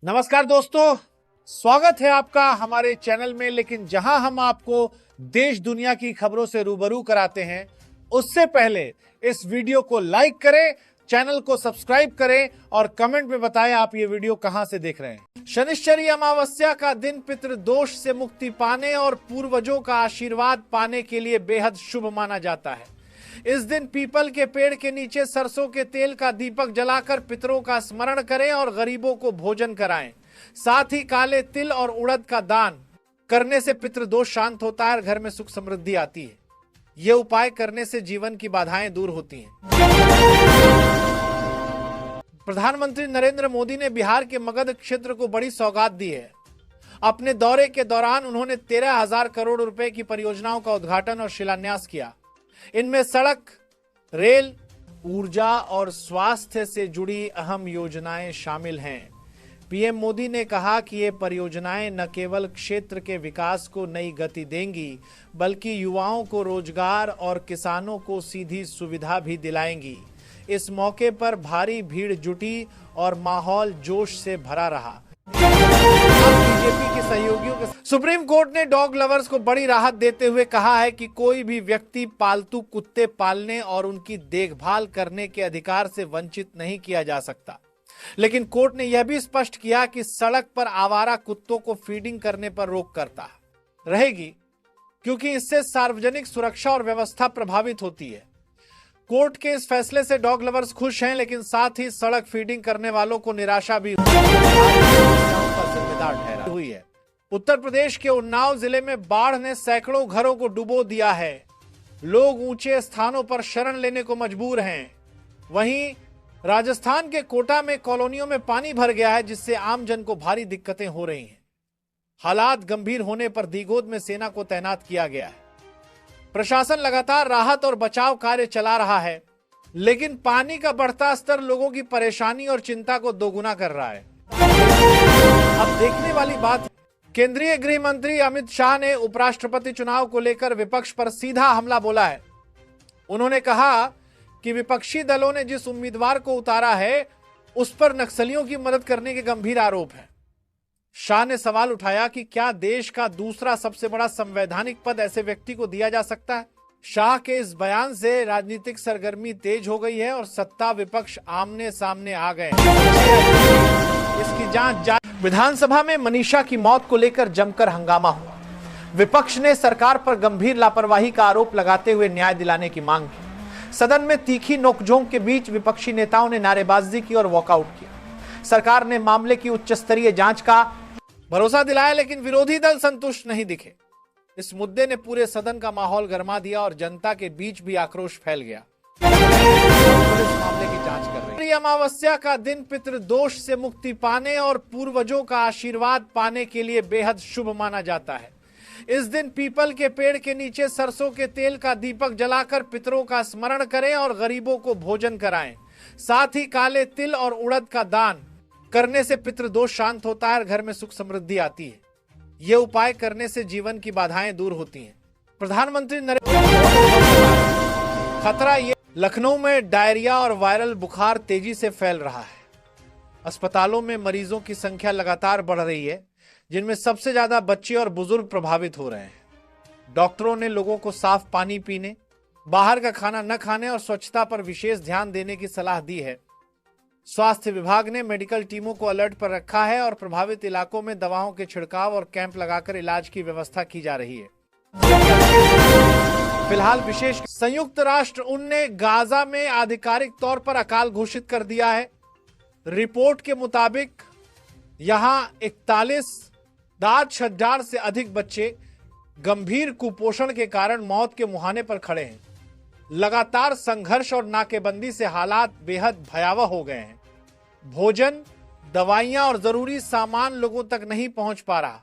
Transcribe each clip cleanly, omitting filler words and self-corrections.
नमस्कार दोस्तों, स्वागत है आपका हमारे चैनल में। लेकिन जहां हम आपको देश दुनिया की खबरों से रूबरू कराते हैं, उससे पहले इस वीडियो को लाइक करें, चैनल को सब्सक्राइब करें और कमेंट में बताएं आप ये वीडियो कहां से देख रहे हैं। शनिश्चरी अमावस्या का दिन पितृदोष से मुक्ति पाने और पूर्वजों का आशीर्वाद पाने के लिए बेहद शुभ माना जाता है। इस दिन पीपल के पेड़ के नीचे सरसों के तेल का दीपक जलाकर पितरों का स्मरण करें और गरीबों को भोजन कराएं। साथ ही काले तिल और उड़द का दान करने से पितृदोष शांत होता है और घर में सुख समृद्धि आती है। ये उपाय करने से जीवन की बाधाएं दूर होती हैं। प्रधानमंत्री नरेंद्र मोदी ने बिहार के मगध क्षेत्र को बड़ी सौगात दी है। अपने दौरे के दौरान उन्होंने 13,000 करोड़ रुपए की परियोजनाओं का उद्घाटन और शिलान्यास किया। इनमें सड़क, रेल, ऊर्जा और स्वास्थ्य से जुड़ी अहम योजनाएं शामिल हैं। पीएम मोदी ने कहा कि ये परियोजनाएं न केवल क्षेत्र के विकास को नई गति देंगी, बल्कि युवाओं को रोजगार और किसानों को सीधी सुविधा भी दिलाएंगी। इस मौके पर भारी भीड़ जुटी और माहौल जोश से भरा रहा। बीजेपी के सहयोगियों के सुप्रीम कोर्ट ने डॉग लवर्स को बड़ी राहत देते हुए कहा है कि कोई भी व्यक्ति पालतू कुत्ते पालने और उनकी देखभाल करने के अधिकार से वंचित नहीं किया जा सकता। लेकिन कोर्ट ने यह भी स्पष्ट किया कि सड़क पर आवारा कुत्तों को फीडिंग करने पर रोक करता रहेगी, क्योंकि इससे सार्वजनिक सुरक्षा और व्यवस्था प्रभावित होती है। कोर्ट के इस फैसले से डॉग लवर्स खुश हैं, लेकिन साथ ही सड़क फीडिंग करने वालों को निराशा भी जिम्मेदार ठहरा हुई है। उत्तर प्रदेश के उन्नाव जिले में बाढ़ ने सैकड़ों घरों को डुबो दिया है। लोग ऊंचे स्थानों पर शरण लेने को मजबूर हैं। वहीं राजस्थान के कोटा में कॉलोनियों में पानी भर गया है, जिससे आमजन को भारी दिक्कतें हो रही हैं। हालात गंभीर होने पर दीगोद में सेना को तैनात किया गया है। प्रशासन लगातार राहत और बचाव कार्य चला रहा है, लेकिन पानी का बढ़ता स्तर लोगों की परेशानी और चिंता को दोगुना कर रहा है। अब देखने वाली बात है, केंद्रीय गृह मंत्री अमित शाह ने उपराष्ट्रपति चुनाव को लेकर विपक्ष पर सीधा हमला बोला है। उन्होंने कहा कि विपक्षी दलों ने जिस उम्मीदवार को उतारा है, उस पर नक्सलियों की मदद करने के गंभीर आरोप है। शाह ने सवाल उठाया कि क्या देश का दूसरा सबसे बड़ा संवैधानिक पद ऐसे व्यक्ति को दिया जा सकता है। शाह के इस बयान से राजनीतिक सरगर्मी तेज हो गई है और सत्ता विपक्ष आमने सामने आ गए हैं। इसकी जांच जारी। विधानसभा में मनीषा की मौत को लेकर जमकर हंगामा हुआ। विपक्ष ने सरकार पर गंभीर लापरवाही का आरोप लगाते हुए न्याय दिलाने की मांग की। सदन में तीखी नोकझोंक के बीच विपक्षी नेताओं ने नारेबाजी की और वॉकआउट किया। सरकार ने मामले की उच्च स्तरीय जांच का भरोसा दिलाया, लेकिन विरोधी दल संतुष्ट नहीं दिखे। इस मुद्दे ने पूरे सदन का माहौल गर्मा दिया और जनता के बीच भी आक्रोश फैल गया। पुलिस मामले की जांच कर रही है। अमावस्या का दिन पितृदोष से मुक्ति पाने और पूर्वजों का आशीर्वाद पाने के लिए बेहद शुभ माना जाता है। इस दिन पीपल के पेड़ के नीचे सरसों के तेल का दीपक जलाकर पितरों का स्मरण करें और गरीबों को भोजन कराएं। साथ ही काले तिल और उड़द का दान करने से पितृदोष शांत होता है और घर में सुख समृद्धि आती है। ये उपाय करने से जीवन की बाधाएं दूर होती हैं। प्रधानमंत्री नरेंद्र मोदी खतरा ये लखनऊ में डायरिया और वायरल बुखार तेजी से फैल रहा है। अस्पतालों में मरीजों की संख्या लगातार बढ़ रही है, जिनमें सबसे ज्यादा बच्चे और बुजुर्ग प्रभावित हो रहे हैं। डॉक्टरों ने लोगों को साफ पानी पीने, बाहर का खाना न खाने और स्वच्छता पर विशेष ध्यान देने की सलाह दी है। स्वास्थ्य विभाग ने मेडिकल टीमों को अलर्ट पर रखा है और प्रभावित इलाकों में दवाओं के छिड़काव और कैंप लगाकर इलाज की व्यवस्था की जा रही है। फिलहाल विशेष संयुक्त राष्ट्र ने गाजा में आधिकारिक तौर पर अकाल घोषित कर दिया है। रिपोर्ट के मुताबिक यहां 41,000 से अधिक बच्चे गंभीर कुपोषण के कारण मौत के मुहाने पर खड़े हैं। लगातार संघर्ष और नाकेबंदी से हालात बेहद भयावह हो गए हैं। भोजन, दवाइयां और जरूरी सामान लोगों तक नहीं पहुंच पा रहा।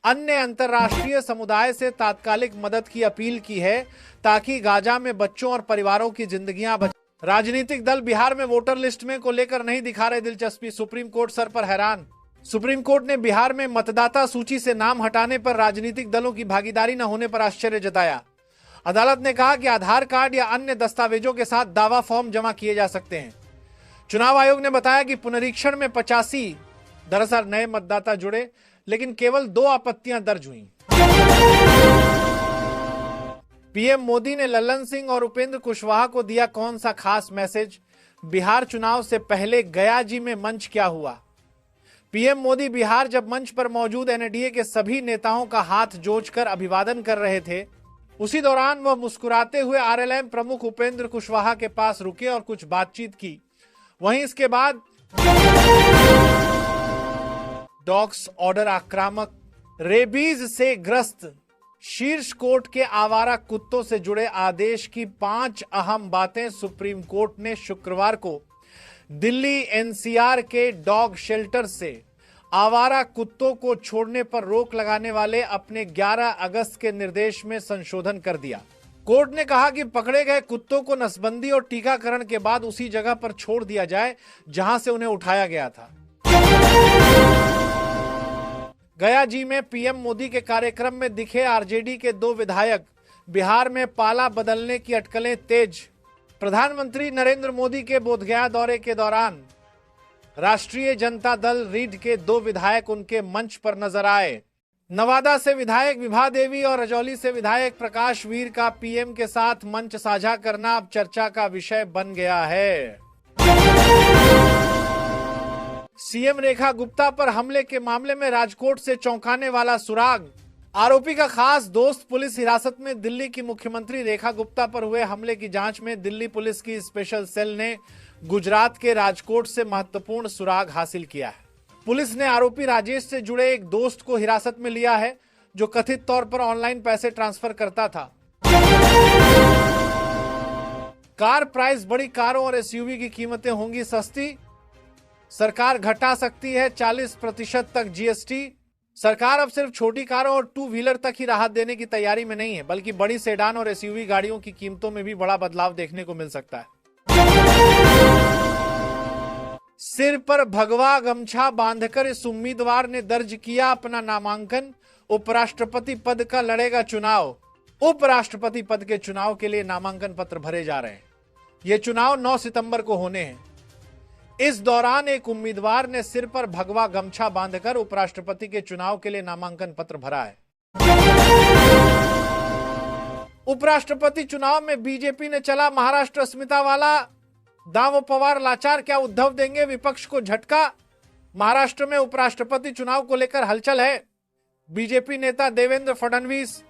अन्य अंतर्राष्ट्रीय समुदाय से तात्कालिक मदद की अपील की है, ताकि गाजा में बच्चों और परिवारों की जिंदगियां बच। राजनीतिक दल बिहार में वोटर लिस्ट में को लेकर नहीं दिखा रहे दिलचस्पी। सुप्रीम कोर्ट सर पर हैरान। सुप्रीम कोर्ट ने बिहार में मतदाता सूची से नाम हटाने पर राजनीतिक दलों की भागीदारी न होने पर आश्चर्य जताया। अदालत ने कहा कि आधार कार्ड या अन्य दस्तावेजों के साथ दावा फॉर्म जमा किए जा सकते हैं। चुनाव आयोग ने बताया कि पुनरीक्षण में 85 दरअसल नए मतदाता जुड़े, लेकिन केवल 2 आपत्तियां दर्ज हुई। पीएम मोदी ने लल्लन सिंह और उपेंद्र कुशवाहा को दिया कौन सा खास मैसेज? बिहार चुनाव से पहले गया जी में मंच क्या हुआ? पीएम मोदी बिहार जब मंच पर मौजूद एनडीए के सभी नेताओं का हाथ जोड़कर अभिवादन कर रहे थे, उसी दौरान वह मुस्कुराते हुए आरएलएम प्रमुख उपेंद्र कुशवाहा के पास रुके और कुछ बातचीत की। वहीं इसके बाद डॉग्स ऑर्डर आक्रामक, रेबीज से ग्रस्त शीर्ष कोर्ट के आवारा कुत्तों से जुड़े आदेश की 5 अहम बातें सुप्रीम कोर्ट ने शुक्रवार को दिल्ली एनसीआर के डॉग शेल्टर से आवारा कुत्तों को छोड़ने पर रोक लगाने वाले अपने 11 अगस्त के निर्देश में संशोधन कर दिया। कोर्ट ने कहा कि पकड़े गए कुत्तों को नसबंदी और टीकाकरण के बाद उसी जगह पर छोड़ दिया जाए जहां से उन्हें उठाया गया था। गया जी में पीएम मोदी के कार्यक्रम में दिखे आरजेडी के 2 विधायक, बिहार में पाला बदलने की अटकलें तेज। प्रधानमंत्री नरेंद्र मोदी के बोधगया दौरे के दौरान राष्ट्रीय जनता दल रीढ़ के 2 विधायक उनके मंच पर नजर आए। नवादा से विधायक विभा देवी और रजौली से विधायक प्रकाश वीर का पीएम के साथ मंच साझा करना अब चर्चा का विषय बन गया है। सीएम रेखा गुप्ता पर हमले के मामले में राजकोट से चौंकाने वाला सुराग। आरोपी का खास दोस्त पुलिस हिरासत में। दिल्ली की मुख्यमंत्री रेखा गुप्ता पर हुए हमले की जांच में दिल्ली पुलिस की स्पेशल सेल ने गुजरात के राजकोट से महत्वपूर्ण सुराग हासिल किया है। पुलिस ने आरोपी राजेश से जुड़े एक दोस्त को हिरासत में लिया है, जो कथित तौर पर ऑनलाइन पैसे ट्रांसफर करता था। कार प्राइस, बड़ी कारों और एसयूवी की कीमतें होंगी सस्ती। सरकार घटा सकती है 40% तक जीएसटी। सरकार अब सिर्फ छोटी कारों और 2 व्हीलर तक ही राहत देने की तैयारी में नहीं है, बल्कि बड़ी सेडान और एसयूवी गाड़ियों की कीमतों में भी बड़ा बदलाव देखने को मिल सकता है। सिर पर भगवा गमछा बांधकर इस उम्मीदवार ने दर्ज किया अपना नामांकन। उपराष्ट्रपति पद का लड़ेगा चुनाव। उपराष्ट्रपति पद के चुनाव के लिए नामांकन पत्र भरे जा रहे हैं। ये चुनाव 9 सितंबर को होने हैं। इस दौरान एक उम्मीदवार ने सिर पर भगवा गमछा बांधकर उपराष्ट्रपति के चुनाव के लिए नामांकन पत्र भरा है। उपराष्ट्रपति चुनाव में बीजेपी ने चला महाराष्ट्र अस्मिता वाला दांव। पवार लाचार, क्या उद्धव देंगे विपक्ष को झटका? महाराष्ट्र में उपराष्ट्रपति चुनाव को लेकर हलचल है। बीजेपी नेता देवेंद्र फडणवीस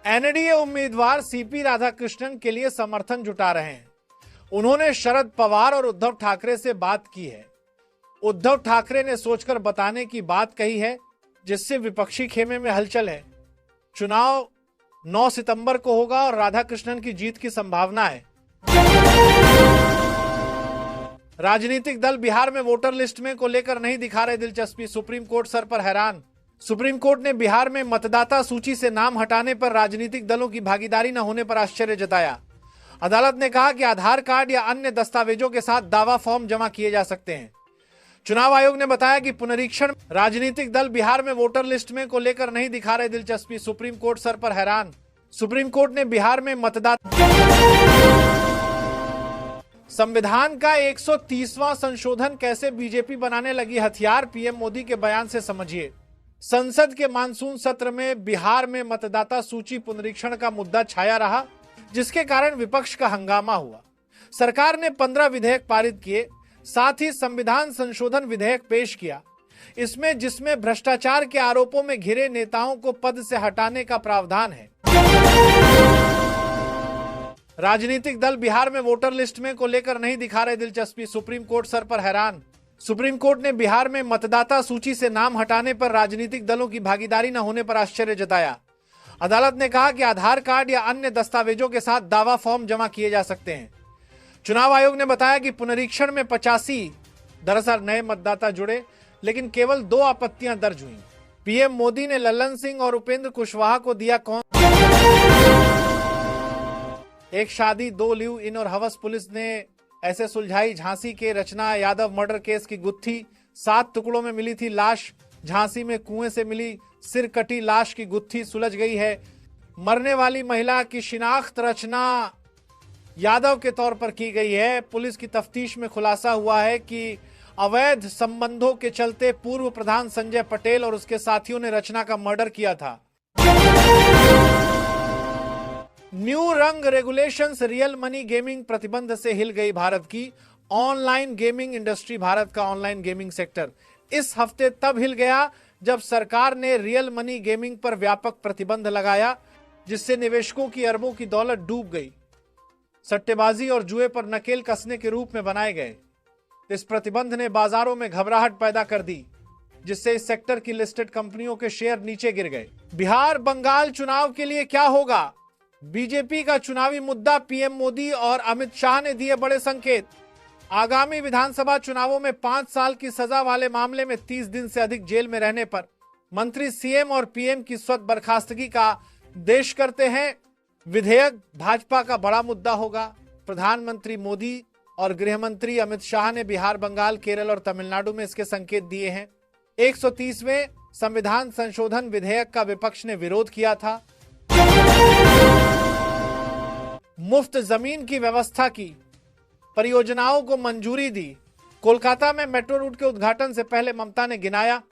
एनडीए उम्मीदवार सीपी राधाकृष्णन के लिए समर्थन जुटा रहे हैं। उन्होंने शरद पवार और उद्धव ठाकरे से बात की है। उद्धव ठाकरे ने सोचकर बताने की बात कही है, जिससे विपक्षी खेमे में हलचल है। चुनाव 9 सितंबर को होगा और राधाकृष्णन की जीत की संभावना है। राजनीतिक दल बिहार में वोटर लिस्ट में को लेकर नहीं दिखा रहे दिलचस्पी। सुप्रीम कोर्ट सर पर हैरान। सुप्रीम कोर्ट ने बिहार में मतदाता सूची से नाम हटाने पर राजनीतिक दलों की भागीदारी न होने पर आश्चर्य जताया। अदालत ने कहा कि आधार कार्ड या अन्य दस्तावेजों के साथ दावा फॉर्म जमा किए जा सकते हैं। चुनाव आयोग ने बताया कि पुनरीक्षण राजनीतिक दल बिहार में वोटर लिस्ट में को लेकर नहीं दिखा रहे दिलचस्पी। सुप्रीम कोर्ट सर पर हैरान। सुप्रीम कोर्ट ने बिहार में मतदाता संविधान का 130वां संशोधन कैसे बीजेपी बनाने लगी हथियार? पीएम मोदी के बयान से समझिए। संसद के मानसून सत्र में बिहार में मतदाता सूची पुनरीक्षण का मुद्दा छाया रहा, जिसके कारण विपक्ष का हंगामा हुआ। सरकार ने 15 विधेयक पारित किए, साथ ही संविधान संशोधन विधेयक पेश किया। जिसमें भ्रष्टाचार के आरोपों में घिरे नेताओं को पद से हटाने का प्रावधान है। राजनीतिक दल बिहार में वोटर लिस्ट में को लेकर नहीं दिखा रहे दिलचस्पी। सुप्रीम कोर्ट सर पर हैरान। सुप्रीम कोर्ट ने बिहार में मतदाता सूची से नाम हटाने पर राजनीतिक दलों की भागीदारी न होने पर आश्चर्य जताया। अदालत ने कहा कि आधार कार्ड या अन्य दस्तावेजों के साथ दावा फॉर्म जमा किए जा सकते हैं। चुनाव आयोग ने बताया कि पुनरीक्षण में 85 दरअसल नए मतदाता जुड़े, लेकिन केवल 2 आपत्तियां दर्ज हुई। पीएम मोदी ने लल्लन सिंह और उपेंद्र कुशवाहा को दिया कौन एक शादी 2 लिव इन और हवस। पुलिस ने ऐसे सुलझाई झांसी के रचना यादव मर्डर केस की गुत्थी। 7 टुकड़ों में मिली थी लाश। झांसी में कुएं से मिली सिर कटी लाश की गुत्थी सुलझ गई है। मरने वाली महिला की शिनाख्त रचना यादव के तौर पर की गई है। पुलिस की तफ्तीश में खुलासा हुआ है कि अवैध संबंधों के चलते पूर्व प्रधान संजय पटेल और उसके साथियों ने रचना का मर्डर किया था। न्यू रंग रेगुलेशंस, रियल मनी गेमिंग प्रतिबंध से हिल गई भारत की ऑनलाइन गेमिंग इंडस्ट्री। भारत का ऑनलाइन गेमिंग सेक्टर इस हफ्ते तब हिल गया जब सरकार ने रियल मनी गेमिंग पर व्यापक प्रतिबंध लगाया, जिससे निवेशकों की अरबों की दौलत डूब गई। सट्टेबाजी और जुए पर नकेल कसने के रूप में बनाए गए इस प्रतिबंध ने बाजारों में घबराहट पैदा कर दी, जिससे इस सेक्टर की लिस्टेड कंपनियों के शेयर नीचे गिर गए। बिहार बंगाल चुनाव के लिए क्या होगा? बीजेपी का चुनावी मुद्दा, पीएम मोदी और अमित शाह ने दिए बड़े संकेत। आगामी विधानसभा चुनावों में 5 साल की सजा वाले मामले में 30 दिन से अधिक जेल में रहने पर मंत्री सीएम और पीएम की स्वतः बर्खास्तगी का देश करते हैं। विधेयक भाजपा का बड़ा मुद्दा होगा। प्रधानमंत्री मोदी और गृह मंत्री अमित शाह ने बिहार, बंगाल, केरल और तमिलनाडु में इसके संकेत दिए हैं। 130वें संविधान संशोधन विधेयक का विपक्ष ने विरोध किया था। मुफ्त जमीन की व्यवस्था की, परियोजनाओं को मंजूरी दी। कोलकाता में मेट्रो रूट के उद्घाटन से पहले ममता ने गिनाया।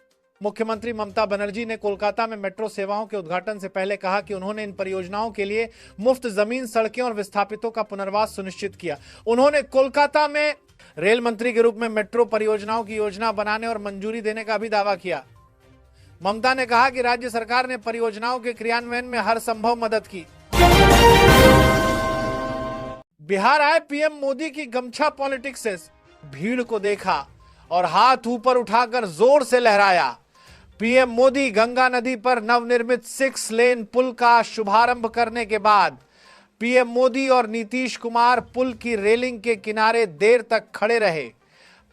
मुख्यमंत्री ममता बनर्जी ने कोलकाता में मेट्रो सेवाओं के उद्घाटन से पहले कहा कि उन्होंने इन परियोजनाओं के लिए मुफ्त जमीन, सड़कें और विस्थापितों का पुनर्वास सुनिश्चित किया। उन्होंने कोलकाता में रेल मंत्री के रूप में मेट्रो परियोजनाओं की योजना बनाने और मंजूरी देने का भी दावा किया। ममता ने कहा कि राज्य सरकार ने परियोजनाओं के क्रियान्वयन में हर संभव मदद की। बिहार आए पीएम मोदी की गमछा पॉलिटिक्स से भीड़ को देखा और हाथ ऊपर उठाकर जोर से लहराया। पीएम मोदी गंगा नदी पर नवनिर्मित 6 लेन पुल का शुभारंभ करने के बाद पीएम मोदी और नीतीश कुमार पुल की रेलिंग के किनारे देर तक खड़े रहे।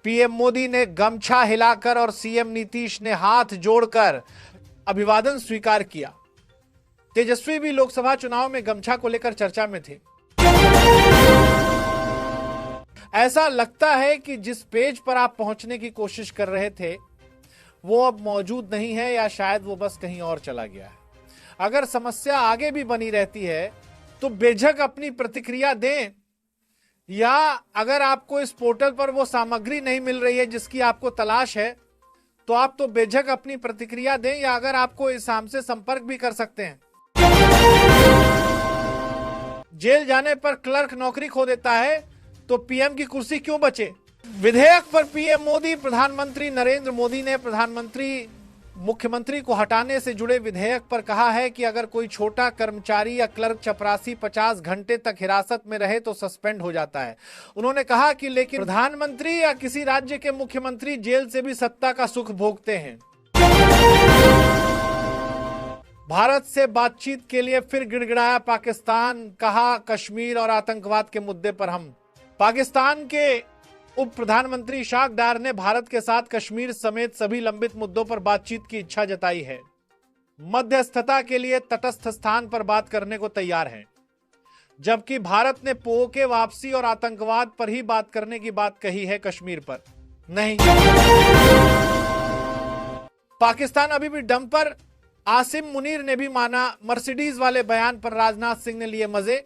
पीएम मोदी ने गमछा हिलाकर और सीएम नीतीश ने हाथ जोड़कर अभिवादन स्वीकार किया। तेजस्वी भी लोकसभा चुनाव में गमछा को लेकर चर्चा में थे। ऐसा लगता है कि जिस पेज पर आप पहुंचने की कोशिश कर रहे थे वो अब मौजूद नहीं है, या शायद वो बस कहीं और चला गया है। अगर समस्या आगे भी बनी रहती है तो बेझक अपनी प्रतिक्रिया दें, या अगर आपको इस पोर्टल पर वो सामग्री नहीं मिल रही है जिसकी आपको तलाश है तो आप तो बेझक अपनी प्रतिक्रिया दें, या अगर आपको इस हमसे संपर्क भी कर सकते हैं। जेल जाने पर क्लर्क नौकरी खो देता है तो पीएम की कुर्सी क्यों बचे? विधेयक पर पीएम मोदी, प्रधानमंत्री नरेंद्र मोदी ने मुख्यमंत्री को हटाने से जुड़े विधेयक पर कहा है कि अगर कोई छोटा कर्मचारी या क्लर्क चपरासी 50 घंटे तक हिरासत में रहे तो सस्पेंड हो जाता है। उन्होंने कहा कि लेकिन प्रधानमंत्री या किसी राज्य के मुख्यमंत्री जेल से भी सत्ता का सुख भोगते हैं। भारत से बातचीत के लिए फिर गिड़गिड़ाया पाकिस्तान, कहा कश्मीर और आतंकवाद के मुद्दे पर हम। पाकिस्तान के उप प्रधानमंत्री इशाक डार ने भारत के साथ कश्मीर समेत सभी लंबित मुद्दों पर बातचीत की इच्छा जताई है। मध्यस्थता के लिए तटस्थ स्थान पर बात करने को तैयार है, जबकि भारत ने पीओके वापसी और आतंकवाद पर ही बात करने की बात कही है, कश्मीर पर नहीं। पाकिस्तान अभी भी डम पर। आसिम मुनीर ने भी माना मर्सिडीज वाले बयान पर राजनाथ सिंह ने लिए मजे।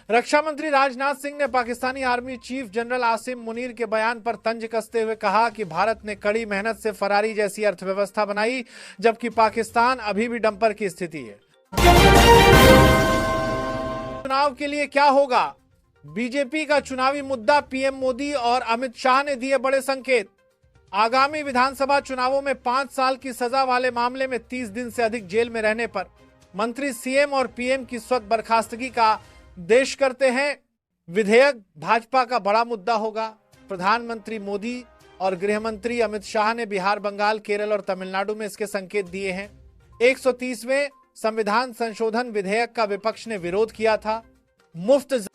रक्षा मंत्री राजनाथ सिंह ने Pakistani army chief general Asim Munir के बयान पर तंज कसते हुए कहा कि भारत ने कड़ी मेहनत से फरारी जैसी अर्थव्यवस्था बनाई, जबकि पाकिस्तान अभी भी डंपर की स्थिति है। चुनाव के लिए क्या होगा? बीजेपी का चुनावी मुद्दा, पीएम मोदी और अमित शाह ने दिए बड़े संकेत। आगामी विधानसभा चुनावों में 5 साल की सजा वाले मामले में 30 दिन से अधिक जेल में रहने पर मंत्री सीएम और पीएम की स्वतः बर्खास्तगी का देश करते हैं। विधेयक भाजपा का बड़ा मुद्दा होगा। प्रधानमंत्री मोदी और गृह मंत्री अमित शाह ने बिहार, बंगाल, केरल और तमिलनाडु में इसके संकेत दिए हैं। 130वें संविधान संशोधन विधेयक का विपक्ष ने विरोध किया था। मुफ्त